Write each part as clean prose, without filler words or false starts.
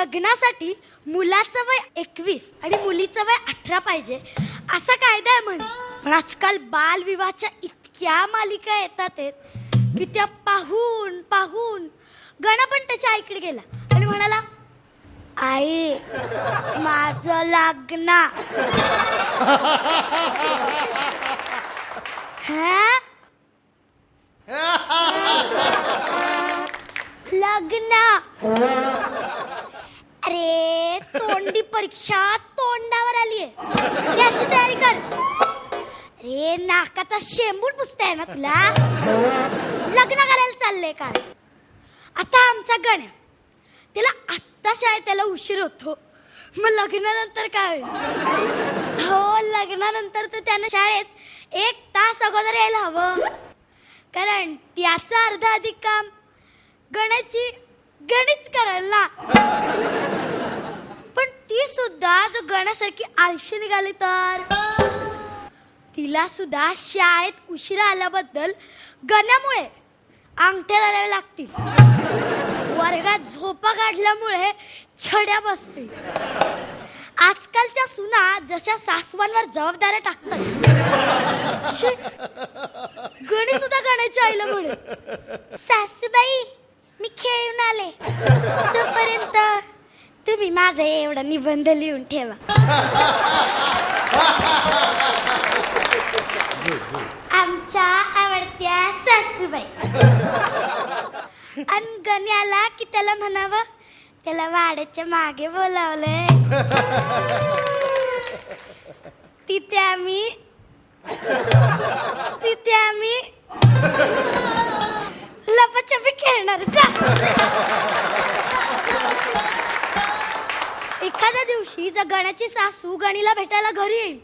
लग्नासाठी मुलाचं वय 21 आणि मुलीचं वय 18 पाहिजे असा कायदा आहे म्हणे. पण आजकाल बालविवाहाच्या इतक्या मालिका येतात की त्या पाहून पाहून गणा पण त्याच्या आईकडे गेला आणि म्हणाला, आई माझं लग्न. लग्न? अरे तोंडी परीक्षा तोंडावर आलीये, त्याची तयारी कर. अरे नाकाचा शेंबूड पुसताय ना तुला. लग्न करायला चाललंय का? आता आमचा गण्या, त्याला आत्ता शाळेत त्याला उशीर होतो, मग लग्नानंतर काय होईल? हो लग्नानंतर तर त्यानं शाळेत 1 तास अगोदर यायला हवं, कारण त्याचं अर्धा अधिक काम गण्याची गणित करायला. पण ती सुद्धा जो गण्यासारखी आळशी निघाली तर तिला सुद्धा शाळेत उशिरा आल्याबद्दल गण्यामुळे अंगठ्या धराव्या लागतील, वर्गात झोपा काढल्यामुळे छड्या बसतील. आजकालच्या सुना जशा सासवांवर जबाबदाऱ्या टाकतात तशी गणी सुद्धा गण्याच्या आईला म्हणे, सासूबाई मी खेळून आले, तोपर्यंत तुम्ही माझा एवढा निबंध लिहून ठेवा. आमच्या आवडत्या सासूबाई. आणि गण्याला की त्याला म्हणावं, त्याला वाड्याच्या मागे बोलावलंय, तिथे आम्ही लपाछपी खेळणार. एखाद्या दिवशी जर गण्याची सासू गणीला भेटायला घरी येईल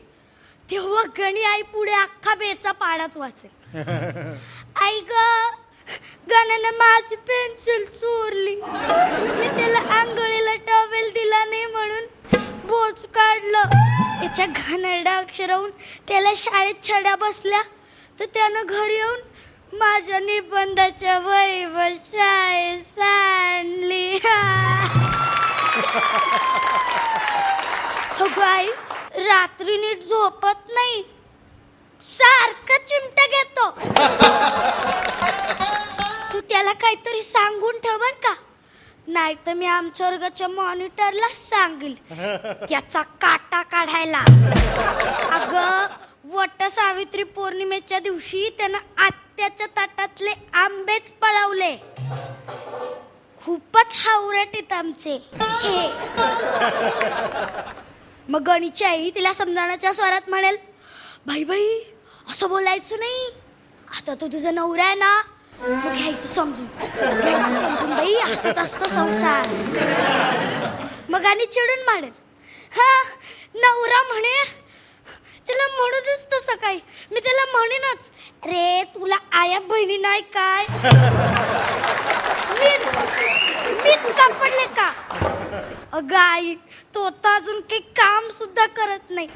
तेव्हा गणी आई पुढे अख्खा बेचा पाडाच वाचेल. आई ग, गण्यानं माझी पेन्सिल चोरली, मी त्याला आंघोळीला टॉवेल दिला नाही म्हणून बोच काढलं. त्याच्या घाणेरड्या अक्षराहून त्याला शाळेत छड्या बसल्या तर त्यानं घरी येऊन माझ्या निबंधाच्या वहीवर शाळेत सांडली. अगं आई, रात्री नीट झोपत नाही, सारखं चिमटा घेतो. तू त्याला काहीतरी सांगून ठेव बर का, नाही तर मी आमच्या वर्गाच्या मॉनिटरला सांगेल त्याचा काटा काढायला. अगं वट सावित्री पौर्णिमेच्या दिवशी त्यानं आत्याच्या ताटातले आंबेच पळवले. खूपच हावरट आमचे हे. मग गणीची आई तिला समजावण्याच्या स्वरात म्हणेल, बाई बाई असं बोलायचं नाही, आता तो तुझा नवरा आहे ना, मग घ्यायचं समजून बाई, असंच असतो संसार. मग आणि चिडून म्हणेल, हा नवरा म्हणे, तिला म्हणूनच तसं काय, मी त्याला म्हणेनच, रे तुला आया बहिणी नाही काय, मीच सापडले का. अगं आई, तो तर अजून काही काम सुद्धा करत नाही,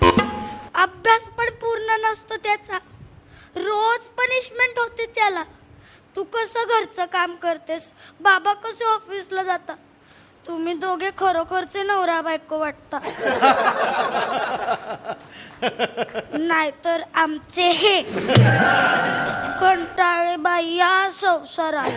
अभ्यास पण पूर्ण नसतो त्याचा, रोज पनिशमेंट होते त्याला. तू कसं घरचं काम करतेस, बाबा कसे ऑफिसला जाता, तुम्ही दोघे खरोखरचे नवरा बायको वाटता. नाहीतर आमचे हे कंटाळे बाई या संसारात.